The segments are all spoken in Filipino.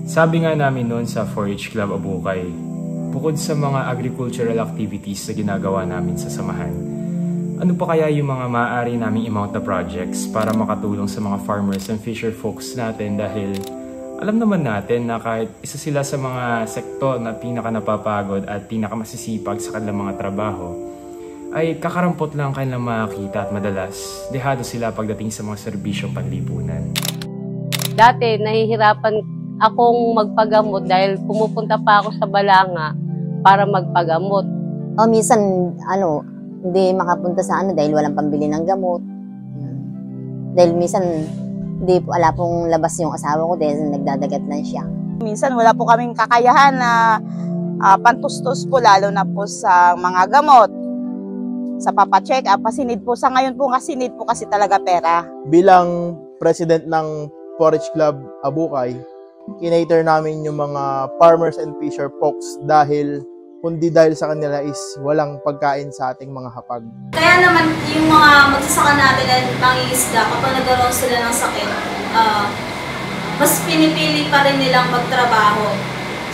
Sabi nga namin noon sa 4-H Club Abukay, bukod sa mga agricultural activities na ginagawa namin sa samahan, ano pa kaya yung mga maaari naming i-mount na projects para makatulong sa mga farmers and fisher folks natin dahil alam naman natin na kahit isa sila sa mga sektor na pinaka napapagod at pinaka masisipag sa kanilang mga trabaho, ay kakarampot lang kanilang makakita at madalas dehado sila pagdating sa mga serbisyong panlipunan. Dati nahihirapan akong magpagamot dahil pumupunta pa ako sa Balanga para magpagamot. O minsan hindi makapunta sa dahil walang pambili ng gamot. Dahil minsan wala pong labas yung asawa ko dahil nagdadagat lang siya. Minsan wala po kaming kakayahan na pantustos po lalo na po sa mga gamot. Sa papacheck up, pasinid po. Sa ngayon po, kasinid po kasi talaga pera. Bilang president ng 4-H Club Abukay, kinater namin yung mga farmers and fisher folks dahil kundi dahil sa kanila is walang pagkain sa ating mga hapag. Kaya naman yung mga magsasaka natin at mangingisda, kapag nagkaroon sila ng sakit, mas pinipili pa rin nilang magtrabaho.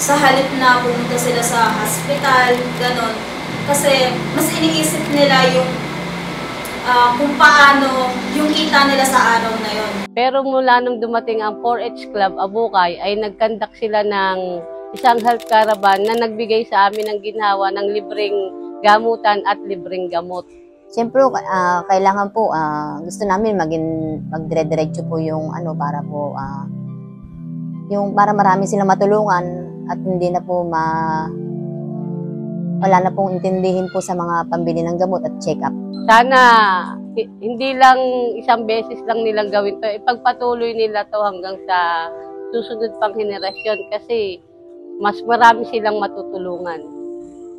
Sa halip na pumunta sila sa hospital, ganon. Kasi mas iniisip nila yung kung paano yung kita nila sa araw na yon. Pero mula nung dumating ang 4-H Club Abukay ay nagkandak sila ng isang health caravan na nagbigay sa amin ng ginhawa ng libreng gamutan at libreng gamot. Siyempre, kailangan po, gusto namin magdire-diretso po yung para po, yung para marami silang matulungan at hindi na po wala na pong intindihin po sa mga pambili ng gamot at check-up. Sana hindi lang isang beses lang nilang gawin to, ipagpatuloy nila to hanggang sa susunod pang henerasyon kasi mas marami silang matutulungan.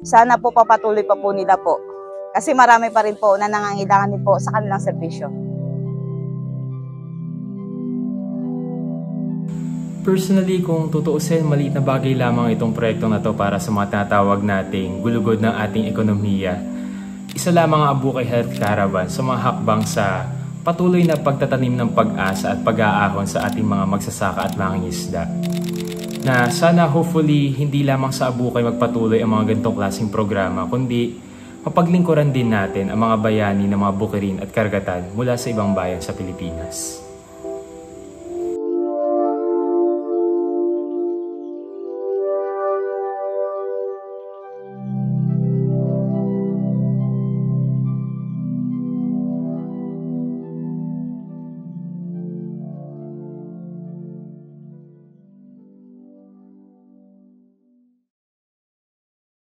Sana po papatuloy pa po nila po. Kasi marami pa rin po na nangangailangan din po sa kanilang serbisyo. Personally, kung tutuusin, maliit na bagay lamang itong proyektong na to para sa mga tinatawag nating gulugod ng ating ekonomiya. Isa lamang ang Abukay Health Caravan sa mga hakbang sa patuloy na pagtatanim ng pag-asa at pag-aahon sa ating mga magsasaka at mangingisda. Na sana hopefully hindi lamang sa Abukay magpatuloy ang mga ganitong klaseng programa, kundi mapaglingkuran din natin ang mga bayani ng mga bukirin at karagatan mula sa ibang bayan sa Pilipinas.